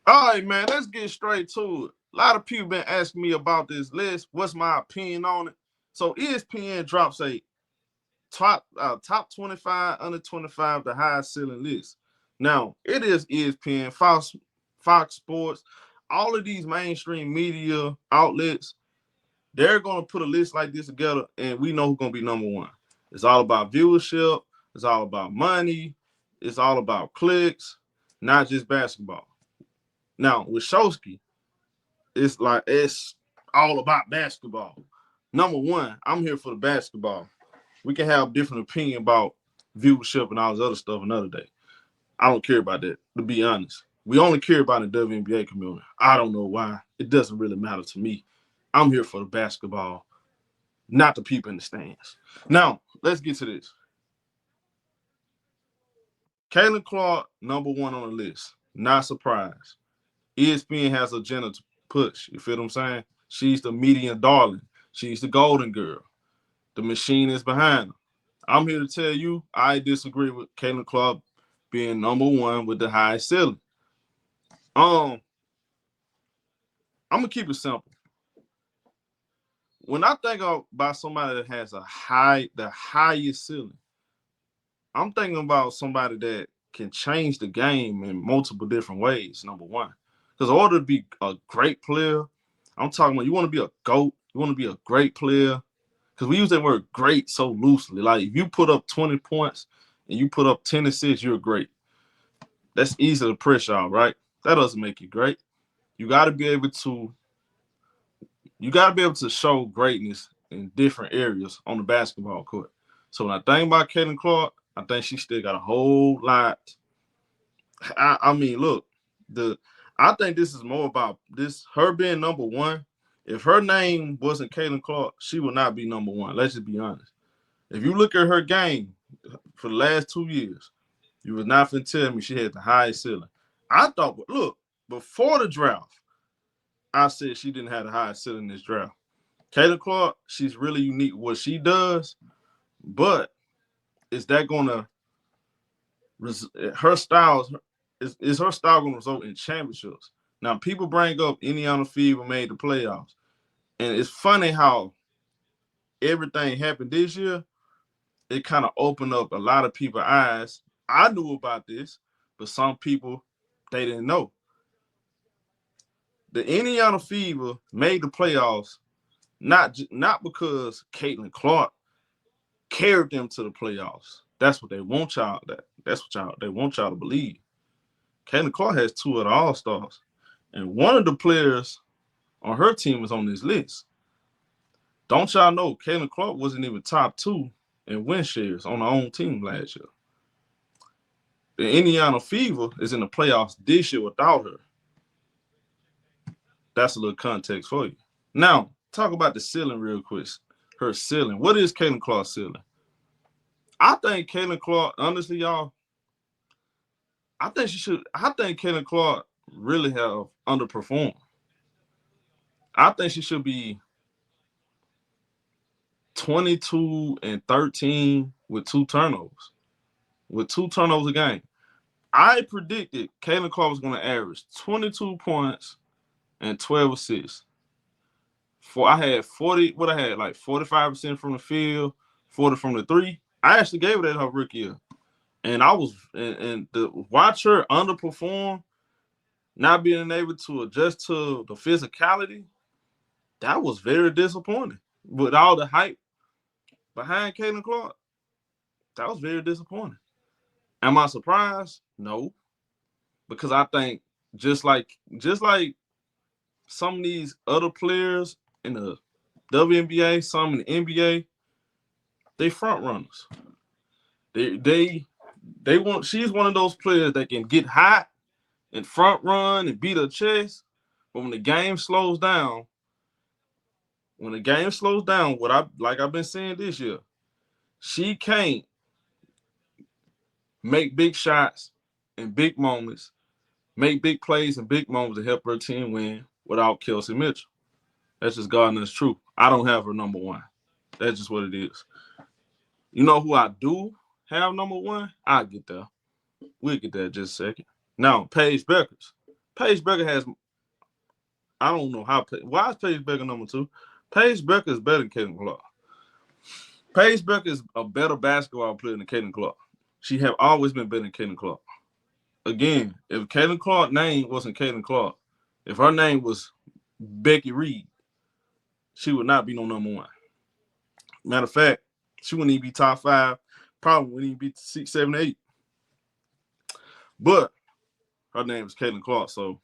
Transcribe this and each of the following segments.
All right, man, let's get straight to it. A lot of people been asking me about this list. What's my opinion on it? So ESPN drops a top 25, under 25, the highest ceiling list. Now, it is ESPN, Fox Sports, all of these mainstream media outlets, they're going to put a list like this together, and we know who's going to be number one. It's all about viewership. It's all about money. It's all about clicks, not just basketball. Now, with Shosky, it's all about basketball. Number one, I'm here for the basketball. We can have different opinion about viewership and all this other stuff another day. I don't care about that, to be honest. We only care about the WNBA community. I don't know why. It doesn't really matter to me. I'm here for the basketball, not the people in the stands. Now, let's get to this. Caitlin Clark, number one on the list. Not surprised. ESPN has an agenda to push. You feel what I'm saying? She's the media darling. She's the golden girl. The machine is behind her. I'm here to tell you I disagree with Caitlin Clark being number one with the highest ceiling. I'm gonna keep it simple. When I think about somebody that has the highest ceiling, I'm thinking about somebody that can change the game in multiple different ways. Number one, because in order to be a great player, I'm talking about you want to be a GOAT, you want to be a great player. Because we use that word great so loosely. Like if you put up 20 points and you put up 10 assists, you're great. That's easy to press y'all, right? That doesn't make you great. You got to be able to show greatness in different areas on the basketball court. So when I think about Caitlin Clark, I think she still got a whole lot. I mean, look, I think this is more about her being number one. If her name wasn't Caitlin Clark, she would not be number one. Let's just be honest. If you look at her game for the last 2 years, you was not finna tell me she had the highest ceiling. I thought, look, before the draft, I said she didn't have the highest ceiling in this draft. Caitlin Clark, she's really unique what she does, but is that gonna her style is her style gonna result in championships? Now people bring up Indiana Fever made the playoffs, and it's funny how everything happened this year. It kind of opened up a lot of people's eyes. I knew about this, but some people they didn't know. The Indiana Fever made the playoffs not because Caitlin Clark carried them to the playoffs. That's what they want y'all. That's what they want y'all to believe. Caitlin Clark has two of the All-Stars, and one of the players on her team is on this list. Don't y'all know Caitlin Clark wasn't even top two in win shares on her own team last year. The Indiana Fever is in the playoffs this year without her. That's a little context for you. Now, talk about the ceiling real quick. Her ceiling. What is Caitlin Clark's ceiling? I think Caitlin Clark, honestly, y'all, I think Caitlin Clark really have underperformed. I think she should be 22 and 13 with two turnovers. With two turnovers a game. I predicted Caitlin Clark was going to average 22 points and 12 assists. I had 40, what I had, like 45% from the field, 40 from the three. I actually gave it at her rookie year. And to watch her underperform, not being able to adjust to the physicality, that was very disappointing. With all the hype behind Caitlin Clark, that was very disappointing. Am I surprised? No. Because I think just like some of these other players in the WNBA, some in the NBA, they front runners. She's one of those players that can get hot and front run and beat her chest. But when the game slows down, what I've been saying this year, she can't make big shots in big moments, make big plays in big moments to help her team win without Kelsey Mitchell. That's just God knows truth. I don't have her number one. That's just what it is. You know who I do have number one? I'll get there. We'll get there in just a second. Now, Paige Bueckers. Paige Bueckers has. I don't know how. Why is Paige Bueckers number 2? Paige Bueckers is better than Caitlin Clark. Paige Bueckers is a better basketball player than Caitlin Clark. She have always been better than Caitlin Clark. Again, if Caitlin Clark's name wasn't Caitlin Clark, if her name was Becky Reed, she would not be no number 1. Matter of fact, she wouldn't even be top 5. Probably wouldn't even be 6, 7, 8. But her name is Caitlin Clark. So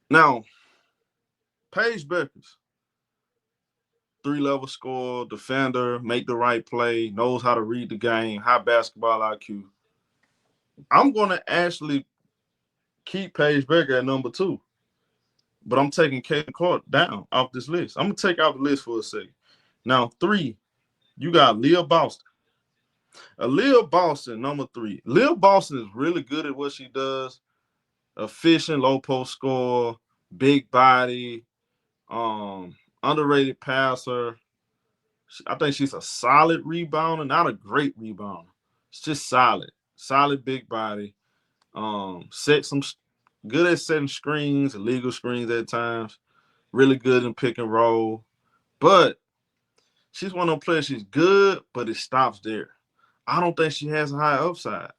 now, Paige Bueckers, 3-level scorer, defender, make the right play, knows how to read the game, high basketball IQ. I'm going to actually keep Paige Bueckers at number 2. But I'm taking Caitlin Clark down off this list. I'm going to take out the list for a second. Now, 3, you got Aliyah Boston. Aliyah Boston, number 3. Aliyah Boston is really good at what she does. Efficient, low post scorer, big body, underrated passer. I think she's a solid rebounder, not a great rebounder. It's just solid. Solid big body. Good at setting screens, illegal screens at times. Really good in pick and roll. But she's one of those players, she's good, but it stops there. I don't think she has a high upside.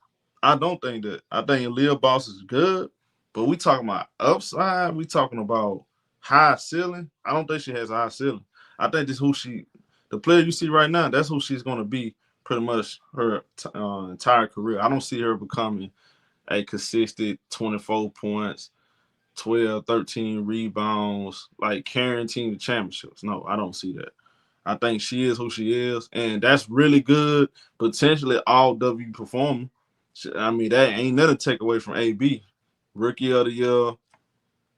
I don't think that. I think Aliyah Boston is good, but we talking about upside. We talking about high ceiling. I don't think she has a high ceiling. I think this the player you see right now, that's who she's going to be pretty much her entire career. I don't see her becoming a consistent 24 points, 12, 13 rebounds, like carrying team to championships. No, I don't see that. I think she is who she is, and that's really good, potentially all W performer. I mean, that ain't nothing to take away from AB. Rookie of the year,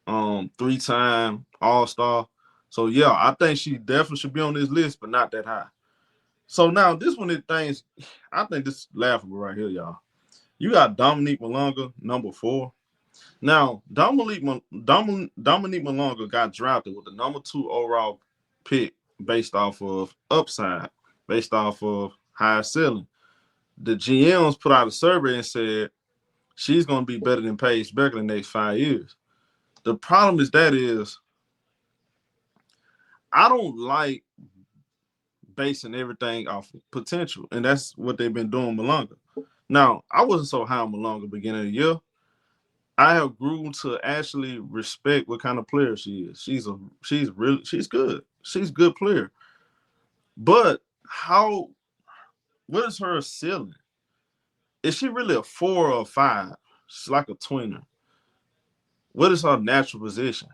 3-time All-Star. So, yeah, I think she definitely should be on this list, but not that high. So, now, this one is things, I think this is laughable right here, y'all. You got Dominique Malonga, number 4. Now, Dominique Malonga got drafted with the number 2 overall pick based off of upside, based off of high ceiling. The GMs put out a survey and said she's going to be better than Paige Bueckers in the next 5 years. The problem is I don't like basing everything off of potential, and that's what they've been doing with Malonga. Now, I wasn't so high on Malonga beginning of the year. I have grown to actually respect what kind of player she is. She's good. She's a good player. But what is her ceiling? Is she really a 4 or a 5? She's like a tweener. What is her natural position?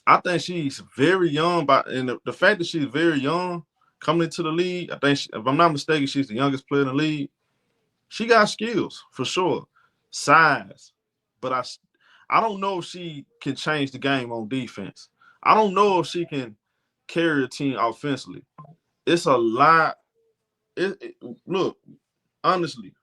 I think she's very young, and the fact that she's very young coming into the league, I think, if I'm not mistaken, she's the youngest player in the league. She got skills, for sure. Size. But I don't know if she can change the game on defense. I don't know if she can carry a team offensively. It's a lot. Look, honestly,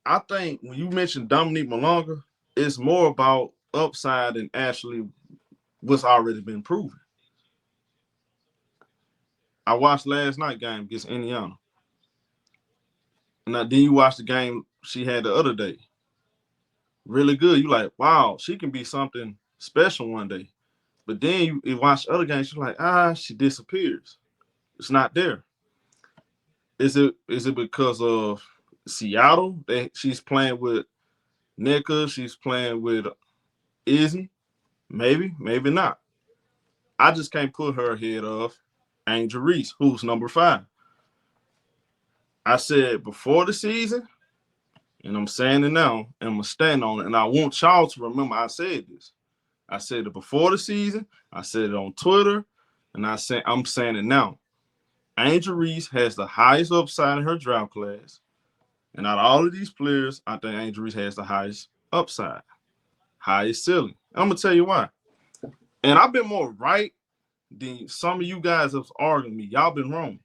I think when you mention Dominique Malonga, it's more about upside than actually what's already been proven. I watched last night game against Indiana. Now, then you watch the game she had the other day. Really good. You like, wow, she can be something special one day. But then you watch other games, you're like, she disappears. It's not there. Is it because of Seattle that she's playing with Nika? She's playing with Izzy? Maybe, maybe not. I just can't put her ahead of Angel Reese, who's number 5. I said before the season, and I'm saying it now, and I'm going to stand on it, and I want y'all to remember I said this. I said it before the season, I said it on Twitter, and I'm saying it now. Angel Reese has the highest upside in her draft class. And out of all of these players, I think Angel Reese has the highest upside, highest ceiling. And I'm going to tell you why. And I've been more right than some of you guys have argued me. Y'all been wrong.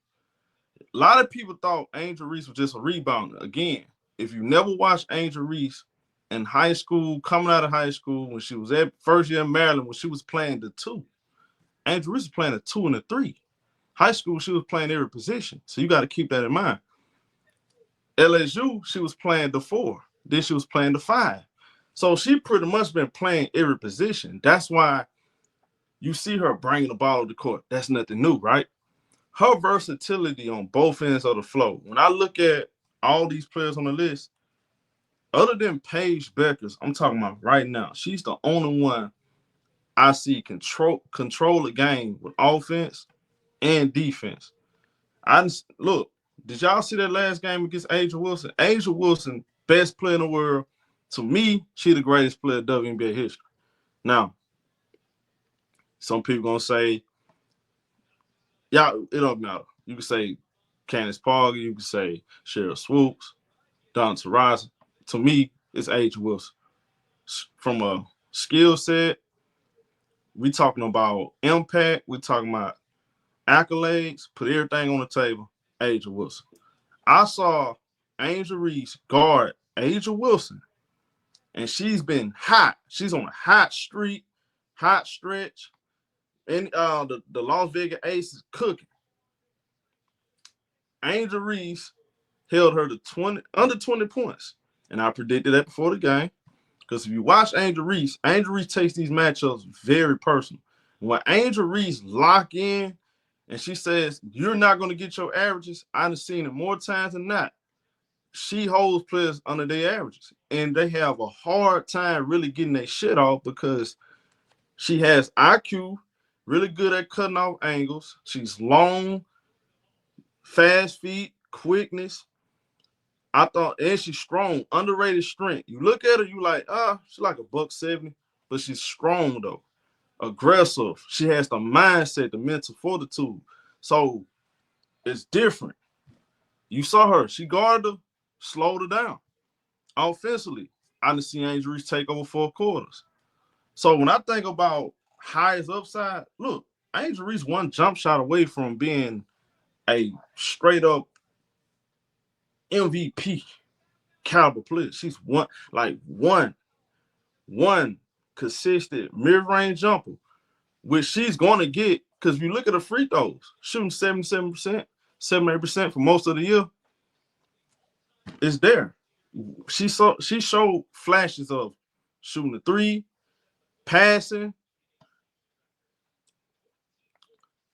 A lot of people thought Angel Reese was just a rebounder. Again, if you never watched Angel Reese in high school, coming out of high school, when she was at first year in Maryland, when she was playing the 2, Angel Reese was playing a 2 and a 3. High school, she was playing every position. So you got to keep that in mind. LSU, she was playing the 4. Then she was playing the 5. So she pretty much been playing every position. That's why you see her bringing the ball to the court. That's nothing new, right? Her versatility on both ends of the floor. When I look at all these players on the list, other than Paige Bueckers, I'm talking about right now, she's the only one I see control the game with offense and defense. Look, did y'all see that last game against A'ja Wilson? A'ja Wilson, best player in the world. To me, she the greatest player in WNBA history. Now, some people gonna say, yeah, it don't matter. You can say Candace Parker, you can say Cheryl Swoops, Don Taurasi. To me, it's A'ja Wilson. From a skill set, we talking about impact, we talking about accolades, put everything on the table, A'ja Wilson. I saw Angel Reese guard A'ja Wilson, and she's been hot. She's on a hot streak, hot stretch. And the Las Vegas Ace is cooking. Angel Reese held her to under 20 points. And I predicted that before the game. Because if you watch Angel Reese takes these matchups very personal. When Angel Reese lock in and she says, you're not going to get your averages, I've seen it more times than not. She holds players under their averages. And they have a hard time really getting their shit off because she has IQ, really good at cutting off angles. She's long, fast feet, quickness. I thought, and she's strong, underrated strength. You look at her, you like, she's like a $170, but she's strong though, aggressive. She has the mindset, the mental fortitude. So it's different. You saw her, she guarded her, slowed her down. Offensively, I didn't see Angel Reese take over 4 quarters. So when I think about highest upside, look, Angel Reese one jump shot away from being a straight up MVP caliber player. She's one consistent mid-range jumper, which she's going to get because if you look at the free throws, shooting 77%, 78% for most of the year, it's there. She showed flashes of shooting the 3, passing,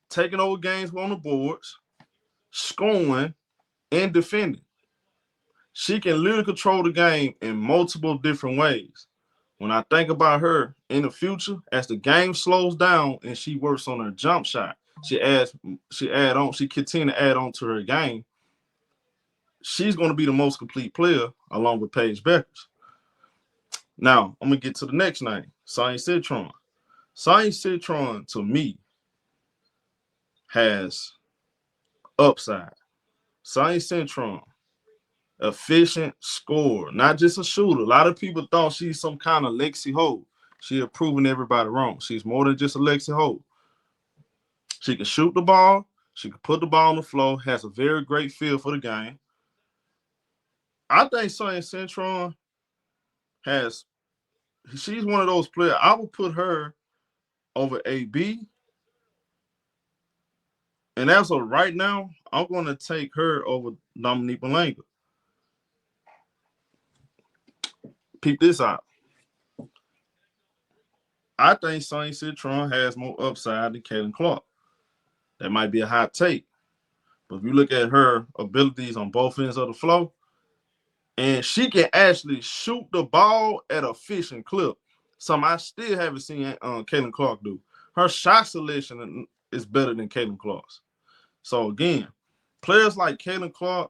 taking over games on the boards, scoring, and defending. She can literally control the game in multiple different ways. When I think about her in the future, as the game slows down and she works on her jump shot, she continue to add on to her game. She's going to be the most complete player along with Paige Bueckers. Now, I'm going to get to the next name, Sonia Citron. Sonia Citron, to me, has upside. Sonia Citron, efficient scorer, not just a shooter. A lot of people thought she's some kind of Lexi Holt. She had proven everybody wrong. She's more than just a Lexi Holt. She can shoot the ball. She can put the ball on the floor. Has a very great feel for the game. I think Sonia Citron she's one of those players. I would put her over AB. And as of right now, I'm going to take her over Dominique Malonga. Peep this out. I think Sonia Citron has more upside than Caitlin Clark. That might be a hot take. But if you look at her abilities on both ends of the floor, and she can actually shoot the ball at a efficient clip. Something I still haven't seen Caitlin Clark do. Her shot selection is better than Caitlin Clark's. So again, players like Caitlin Clark,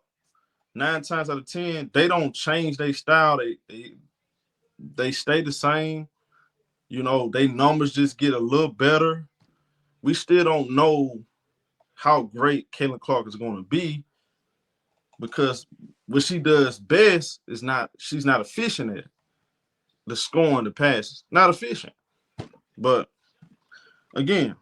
9 times out of 10, they don't change their style. They stay the same. You know, their numbers just get a little better. We still don't know how great Caitlin Clark is going to be because what she does best is she's not efficient at it. The scoring, the passes, not efficient. But again,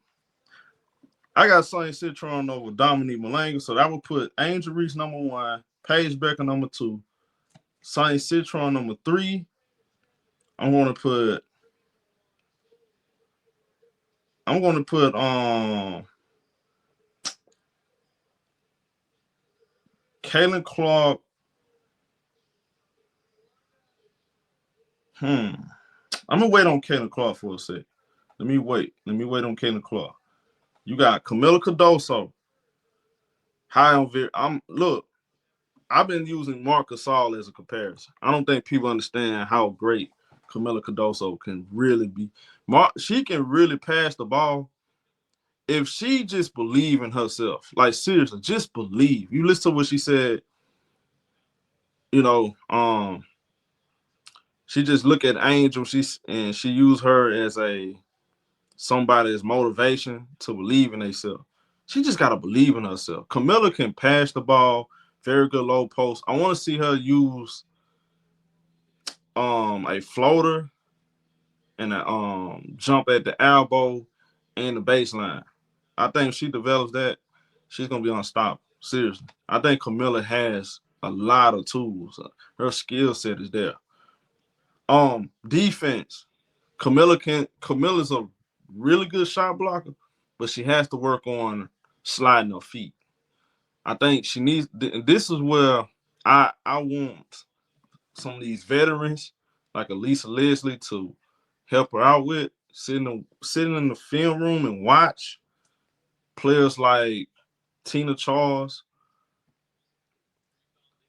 I got Sonia Citron over Dominique Malonga, so that would put Angel Reese number 1, Paige Bueckers number 2, Sonia Citron number 3. I'm going to put Caitlin Clark I'm gonna wait on Caitlin Clark for a sec. Let me wait on Caitlin Clark. You got Kamilla Cardoso. Look. I've been using Marc Gasol as a comparison. I don't think people understand how great Kamilla Cardoso can really be. She can really pass the ball if she just believe in herself. Like seriously, just believe. You listen to what she said. You know, she just look at Angel. She used her as somebody's motivation to believe in herself. She just gotta believe in herself. Kamilla can pass the ball, very good low post. I want to see her use a floater and a jump at the elbow and the baseline. I think if she develops that, she's gonna be unstoppable. Seriously. I think Kamilla has a lot of tools. Her skill set is there. Defense. Camilla's a really good shot blocker, but she has to work on sliding her feet. I think she needs. This is where I want some of these veterans like Elisa Leslie to help her out with sitting in the film room and watch players like Tina Charles.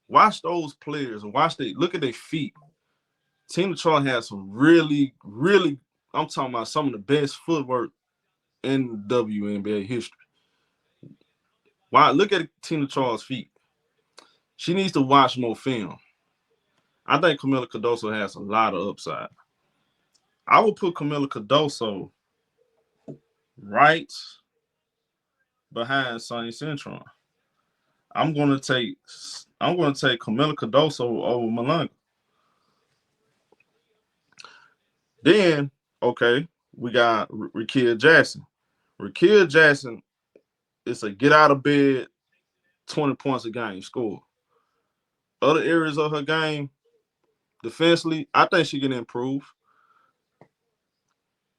Watch those players and look at their feet. Tina Charles has some really, really. I'm talking about some of the best footwork in WNBA history. Wow, look at Tina Charles' feet. She needs to watch more film. I think Kamilla Cardoso has a lot of upside. I would put Kamilla Cardoso right behind Sonia Citron. I'm gonna take Kamilla Cardoso over Malonga. Then, okay, we got Rickea Jackson. Rickea Jackson is a get out of bed, 20 points a game score. Other areas of her game, defensively, I think she can improve.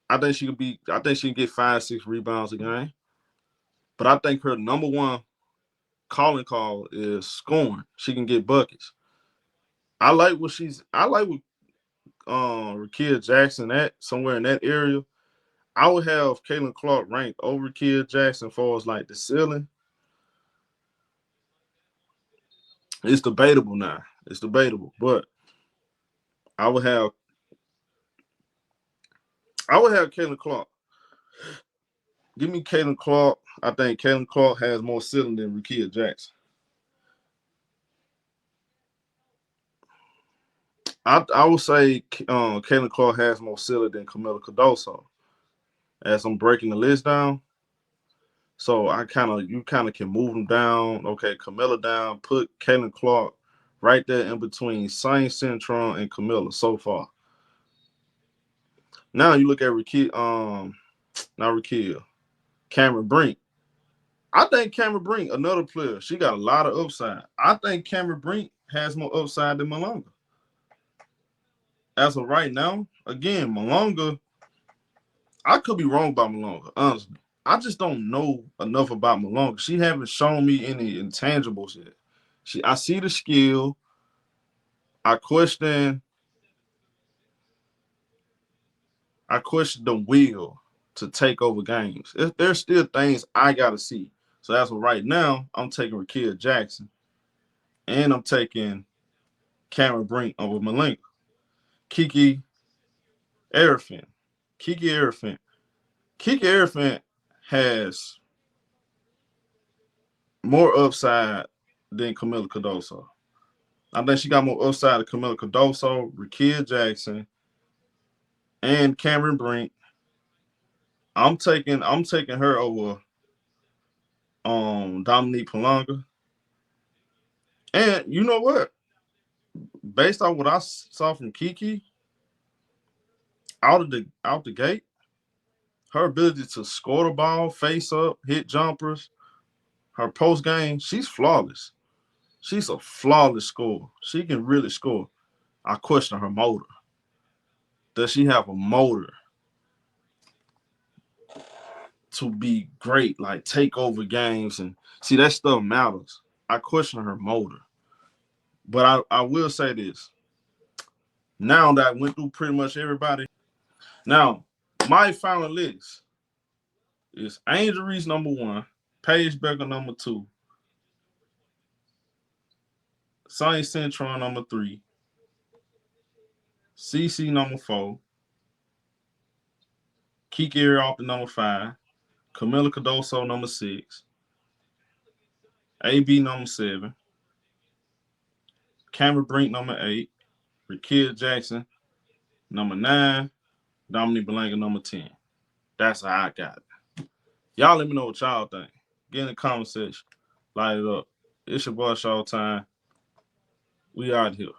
I think she can get 5-6 rebounds a game. But I think her number one calling call is scoring. She can get buckets. I like what Rickea Jackson at somewhere in that area. I would have Caitlin Clark ranked over Rickea Jackson as far as like the ceiling. It's debatable now. It's debatable, but I would have Caitlin Clark. Give me Caitlin Clark. I think Caitlin Clark has more ceiling than Rickea Jackson. I would say Caitlin Clark has more ceiling than Kamilla Cardoso. As I'm breaking the list down, so you kind of can move them down. Okay, Kamilla down. Put Caitlin Clark right there in between Sonia Citron and Kamilla so far. Now you look at Cameron Brink. I think Cameron Brink, another player, she got a lot of upside. I think Cameron Brink has more upside than Malonga. As of right now, again, Malonga, I could be wrong about Malonga, honestly. I just don't know enough about Malonga. She haven't shown me any intangibles yet. I see the skill. I question the will to take over games. There's still things I gotta see. So as of right now, I'm taking Rickea Jackson, and I'm taking Cameron Brink over Malonga. Kiki Arafin. Kiki Arafin has more upside than Kamilla Cardoso. I think she got more upside than Kamilla Cardoso, Rickea Jackson, and Cameron Brink. I'm taking her over Dominique Malonga. And you know what? Based on what I saw from Kiki out the gate, her ability to score the ball, face up, hit jumpers, her post game, she's flawless. She's a flawless scorer. She can really score. I question her motor. Does she have a motor to be great, like take over games? And see, that stuff matters. I question her motor. But I will say this. Now that I went through pretty much everybody. Now, my final list is Angel Reese number 1, Paige Bueckers number 2, Sonia Citron number 3, CC number 4, Kiki off the number 5, Kamilla Cardoso number 6, AB number 7, Cameron Brink number 8, Rakia Jackson number 9, Dominique Malonga number 10. That's how I got it. Y'all let me know what y'all think. Get in the comment section. Light it up. It's your boy Showtime. We out here.